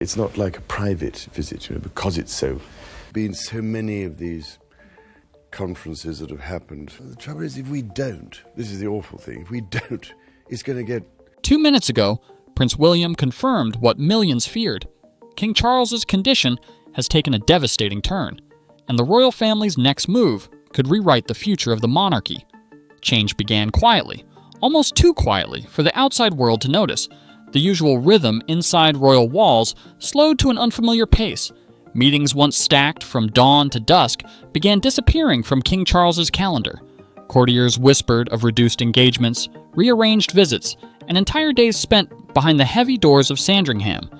It's not like a private visit, because it's so. Been so many of these conferences that have happened. The trouble is, if we don't, this is the awful thing, if we don't, it's going to get... 2 minutes ago, Prince William confirmed what millions feared. King Charles's condition has taken a devastating turn, and the royal family's next move could rewrite the future of the monarchy. Change began quietly, almost too quietly for the outside world to notice. The usual rhythm inside royal walls slowed to an unfamiliar pace. Meetings once stacked from dawn to dusk began disappearing from King Charles's calendar. Courtiers whispered of reduced engagements, rearranged visits, and entire days spent behind the heavy doors of Sandringham.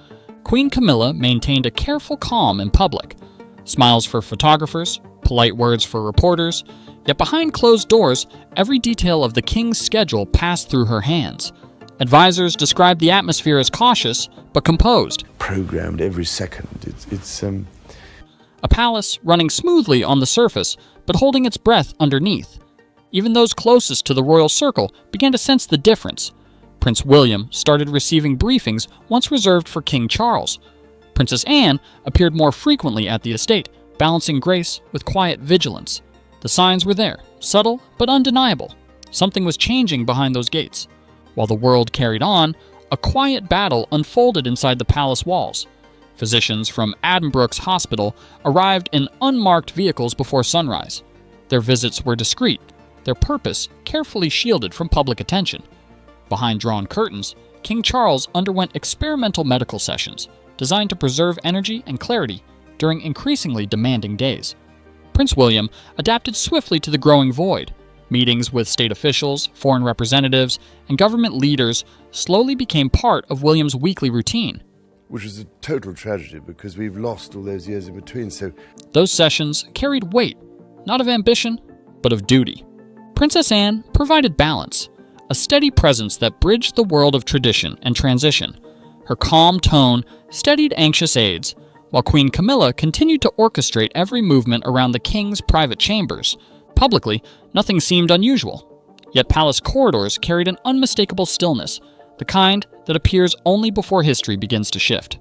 Queen Camilla maintained a careful calm in public. Smiles for photographers, polite words for reporters, yet behind closed doors, every detail of the king's schedule passed through her hands. Advisors described the atmosphere as cautious, but composed. Programmed every second. It's A palace running smoothly on the surface, but holding its breath underneath. Even those closest to the royal circle began to sense the difference. Prince William started receiving briefings once reserved for King Charles. Princess Anne appeared more frequently at the estate, balancing grace with quiet vigilance. The signs were there, subtle but undeniable. Something was changing behind those gates. While the world carried on, a quiet battle unfolded inside the palace walls. Physicians from Addenbrooke's hospital arrived in unmarked vehicles before sunrise. Their visits were discreet, their purpose carefully shielded from public attention. Behind drawn curtains, King Charles underwent experimental medical sessions designed to preserve energy and clarity during increasingly demanding days. Prince William adapted swiftly to the growing void. Meetings with state officials, foreign representatives, and government leaders slowly became part of William's weekly routine. Which is a total tragedy because we've lost all those years in between, so... Those sessions carried weight, not of ambition, but of duty. Princess Anne provided balance, a steady presence that bridged the world of tradition and transition. Her calm tone steadied anxious aides, while Queen Camilla continued to orchestrate every movement around the king's private chambers. Publicly, nothing seemed unusual, yet palace corridors carried an unmistakable stillness, the kind that appears only before history begins to shift.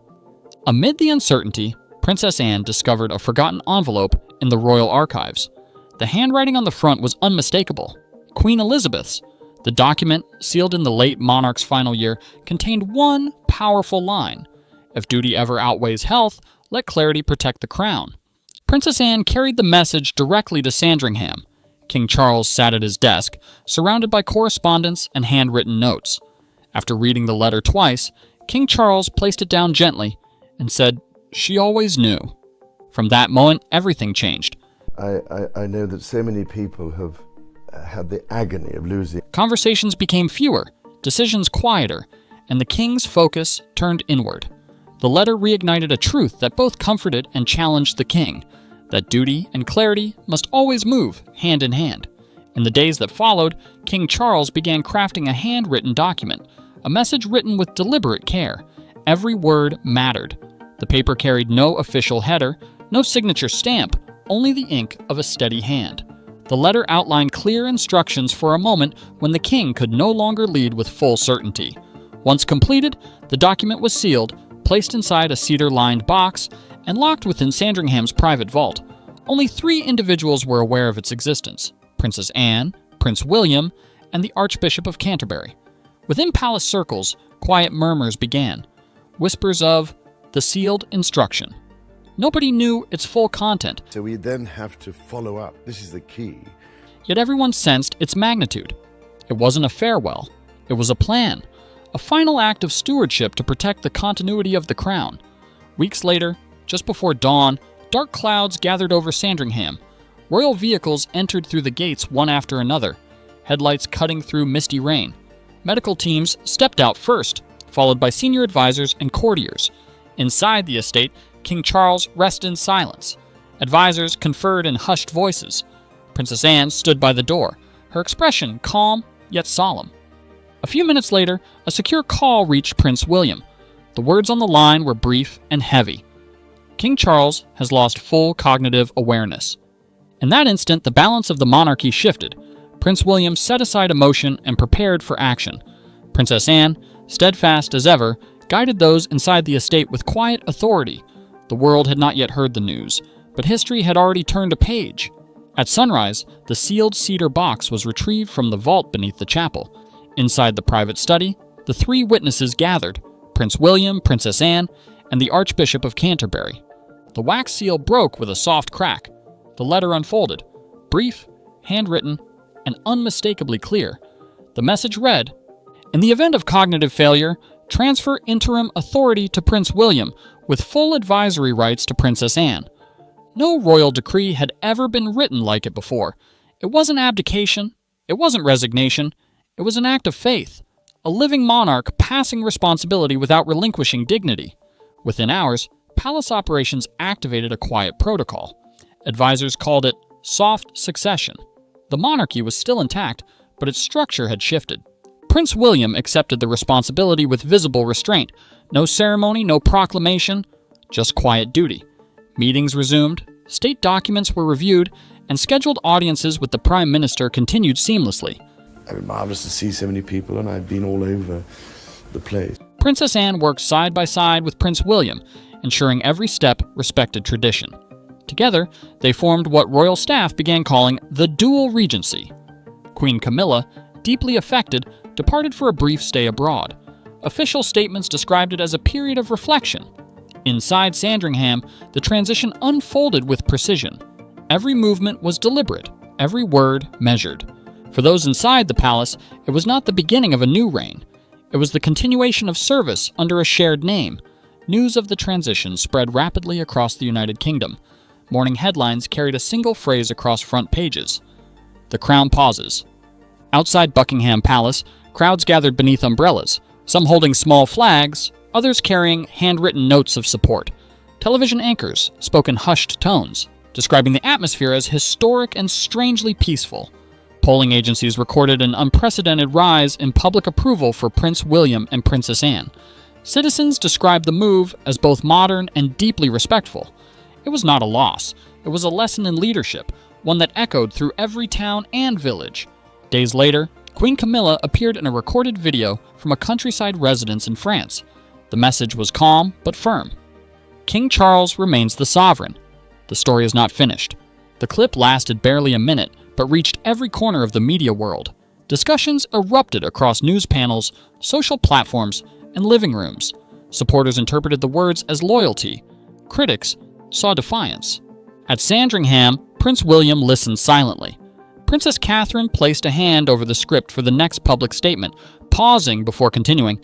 Amid the uncertainty, Princess Anne discovered a forgotten envelope in the royal archives. The handwriting on the front was unmistakable. Queen Elizabeth's. The document, sealed in the late monarch's final year, contained one powerful line: "If duty ever outweighs health, let clarity protect the crown." Princess Anne carried the message directly to Sandringham. King Charles sat at his desk, surrounded by correspondence and handwritten notes. After reading the letter twice, King Charles placed it down gently and said, "She always knew." From that moment, everything changed. I know that so many people have had the agony of losing. Conversations became fewer, decisions quieter, and the king's focus turned inward. The letter reignited a truth that both comforted and challenged the king, that duty and clarity must always move hand in hand. In the days that followed, King Charles began crafting a handwritten document, a message written with deliberate care. Every word mattered. The paper carried no official header, no signature stamp, only the ink of a steady hand. The letter outlined clear instructions for a moment when the king could no longer lead with full certainty. Once completed, the document was sealed, placed inside a cedar-lined box, and locked within Sandringham's private vault. Only 3 individuals were aware of its existence: Princess Anne, Prince William, and the Archbishop of Canterbury. Within palace circles, quiet murmurs began, whispers of the sealed instruction. Nobody knew its full content. So we then have to follow up. This is the key. Yet everyone sensed its magnitude. It wasn't a farewell. It was a plan, a final act of stewardship to protect the continuity of the crown. Weeks later, just before dawn, dark clouds gathered over Sandringham. Royal vehicles entered through the gates one after another, headlights cutting through misty rain. Medical teams stepped out first, followed by senior advisors and courtiers. Inside the estate, King Charles rested in silence. Advisors conferred in hushed voices. Princess Anne stood by the door, her expression calm yet solemn. A few minutes later, a secure call reached Prince William. The words on the line were brief and heavy. King Charles has lost full cognitive awareness. In that instant, the balance of the monarchy shifted. Prince William set aside emotion and prepared for action. Princess Anne, steadfast as ever, guided those inside the estate with quiet authority. The world had not yet heard the news, but history had already turned a page. At sunrise, the sealed cedar box was retrieved from the vault beneath the chapel. Inside the private study, the three witnesses gathered: Prince William, Princess Anne, and the Archbishop of Canterbury. The wax seal broke with a soft crack. The letter unfolded, brief, handwritten, and unmistakably clear. The message read, "In the event of cognitive failure, transfer interim authority to Prince William with full advisory rights to Princess Anne." No royal decree had ever been written like it before. It wasn't abdication. It wasn't resignation. It was an act of faith. A living monarch passing responsibility without relinquishing dignity. Within hours, palace operations activated a quiet protocol. Advisors called it soft succession. The monarchy was still intact, but its structure had shifted. Prince William accepted the responsibility with visible restraint. No ceremony, no proclamation, just quiet duty. Meetings resumed, state documents were reviewed, and scheduled audiences with the Prime Minister continued seamlessly. It was marvellous to see so many people, and I've been all over the place. Princess Anne worked side by side with Prince William, ensuring every step respected tradition. Together, they formed what royal staff began calling the Dual Regency. Queen Camilla, deeply affected, departed for a brief stay abroad. Official statements described it as a period of reflection. Inside Sandringham, the transition unfolded with precision. Every movement was deliberate, every word measured. For those inside the palace, it was not the beginning of a new reign. It was the continuation of service under a shared name. News of the transition spread rapidly across the United Kingdom. Morning headlines carried a single phrase across front pages: "The Crown pauses." Outside Buckingham Palace, crowds gathered beneath umbrellas, some holding small flags, others carrying handwritten notes of support. Television anchors spoke in hushed tones, describing the atmosphere as historic and strangely peaceful. Polling agencies recorded an unprecedented rise in public approval for Prince William and Princess Anne. Citizens described the move as both modern and deeply respectful. It was not a loss. It was a lesson in leadership, one that echoed through every town and village. Days later, Queen Camilla appeared in a recorded video from a countryside residence in France. The message was calm but firm. King Charles remains the sovereign. The story is not finished. The clip lasted barely a minute, but reached every corner of the media world. Discussions erupted across news panels, social platforms, and living rooms. Supporters interpreted the words as loyalty. Critics saw defiance. At Sandringham, Prince William listened silently. Princess Catherine placed a hand over the script for the next public statement, pausing before continuing.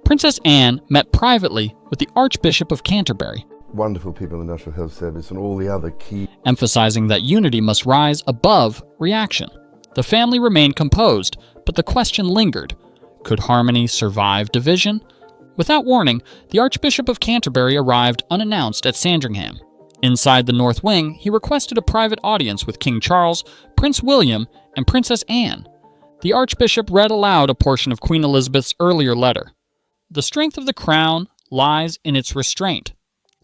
Princess Anne met privately with the Archbishop of Canterbury, Wonderful people in the National Health Service and all the other key... emphasizing that unity must rise above reaction. The family remained composed, but the question lingered. Could harmony survive division? Without warning, the Archbishop of Canterbury arrived unannounced at Sandringham. Inside the North Wing, he requested a private audience with King Charles, Prince William, and Princess Anne. The Archbishop read aloud a portion of Queen Elizabeth's earlier letter. "The strength of the crown lies in its restraint."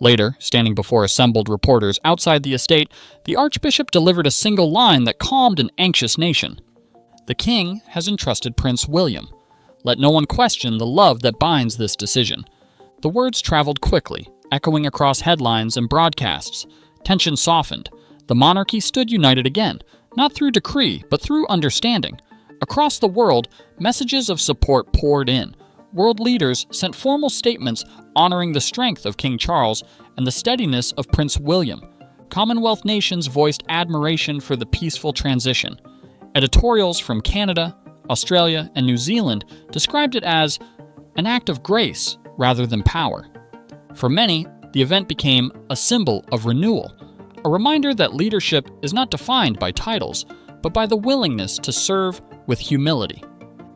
Later, standing before assembled reporters outside the estate, the Archbishop delivered a single line that calmed an anxious nation. "The King has entrusted Prince William. Let no one question the love that binds this decision." The words traveled quickly, echoing across headlines and broadcasts. Tension softened. The monarchy stood united again, not through decree, but through understanding. Across the world, messages of support poured in. World leaders sent formal statements honoring the strength of King Charles and the steadiness of Prince William. Commonwealth nations voiced admiration for the peaceful transition. Editorials from Canada, Australia, and New Zealand described it as an act of grace rather than power. For many, the event became a symbol of renewal, a reminder that leadership is not defined by titles, but by the willingness to serve with humility.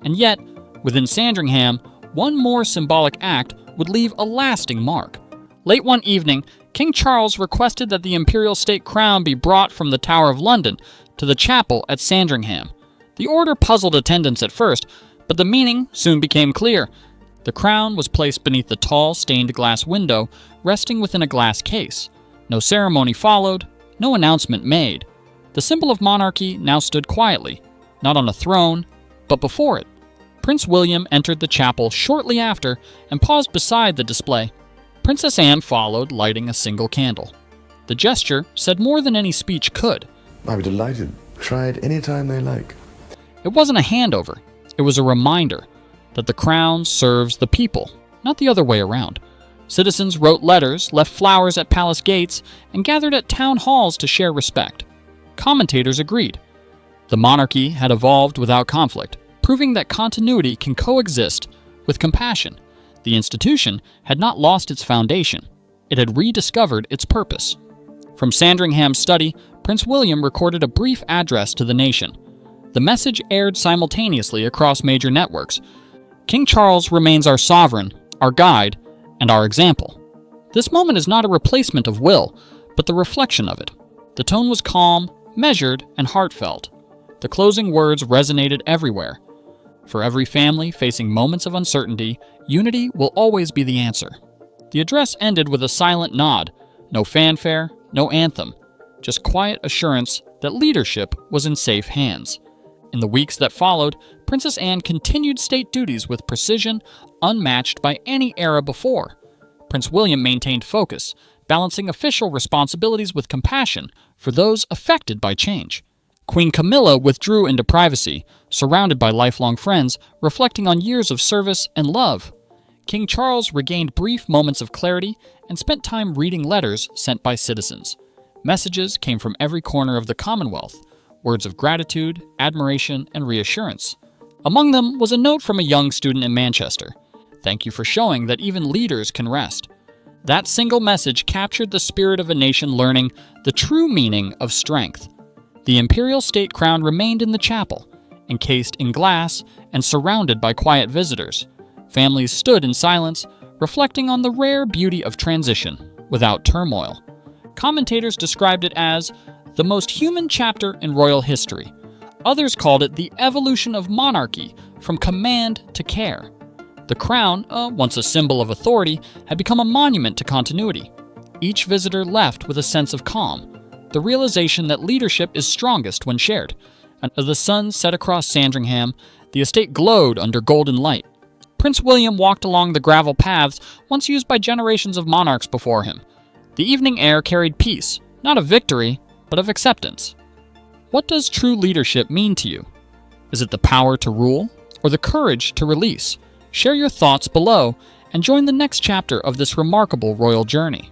And yet, within Sandringham, one more symbolic act would leave a lasting mark. Late one evening, King Charles requested that the imperial state crown be brought from the Tower of London to the chapel at Sandringham. The order puzzled attendants at first, but the meaning soon became clear. The crown was placed beneath the tall stained glass window, resting within a glass case. No ceremony followed, no announcement made. The symbol of monarchy now stood quietly, not on a throne, but before it. Prince William entered the chapel shortly after and paused beside the display. Princess Anne followed, lighting a single candle. The gesture said more than any speech could. I'd be delighted. Try it any time they like. It wasn't a handover. It was a reminder that the crown serves the people, not the other way around. Citizens wrote letters, left flowers at palace gates, and gathered at town halls to share respect. Commentators agreed. The monarchy had evolved without conflict, proving that continuity can coexist with compassion. The institution had not lost its foundation. It had rediscovered its purpose. From Sandringham's study, Prince William recorded a brief address to the nation. The message aired simultaneously across major networks. King Charles remains our sovereign, our guide, and our example. This moment is not a replacement of will, but the reflection of it. The tone was calm, measured, and heartfelt. The closing words resonated everywhere. For every family facing moments of uncertainty, unity will always be the answer. The address ended with a silent nod. No fanfare, no anthem, just quiet assurance that leadership was in safe hands. In the weeks that followed, Princess Anne continued state duties with precision unmatched by any era before. Prince William maintained focus, balancing official responsibilities with compassion for those affected by change. Queen Camilla withdrew into privacy, surrounded by lifelong friends, reflecting on years of service and love. King Charles regained brief moments of clarity and spent time reading letters sent by citizens. Messages came from every corner of the Commonwealth, words of gratitude, admiration, and reassurance. Among them was a note from a young student in Manchester. "Thank you for showing that even leaders can rest." That single message captured the spirit of a nation learning the true meaning of strength. The imperial state crown remained in the chapel, encased in glass and surrounded by quiet visitors. Families stood in silence, reflecting on the rare beauty of transition without turmoil. Commentators described it as the most human chapter in royal history. Others called it the evolution of monarchy from command to care. The crown, once a symbol of authority, had become a monument to continuity. Each visitor left with a sense of calm, the realization that leadership is strongest when shared. And as the sun set across Sandringham, the estate glowed under golden light. Prince William walked along the gravel paths once used by generations of monarchs before him. The evening air carried peace, not of victory, but of acceptance. What does true leadership mean to you? Is it the power to rule, or the courage to release? Share your thoughts below and join the next chapter of this remarkable royal journey.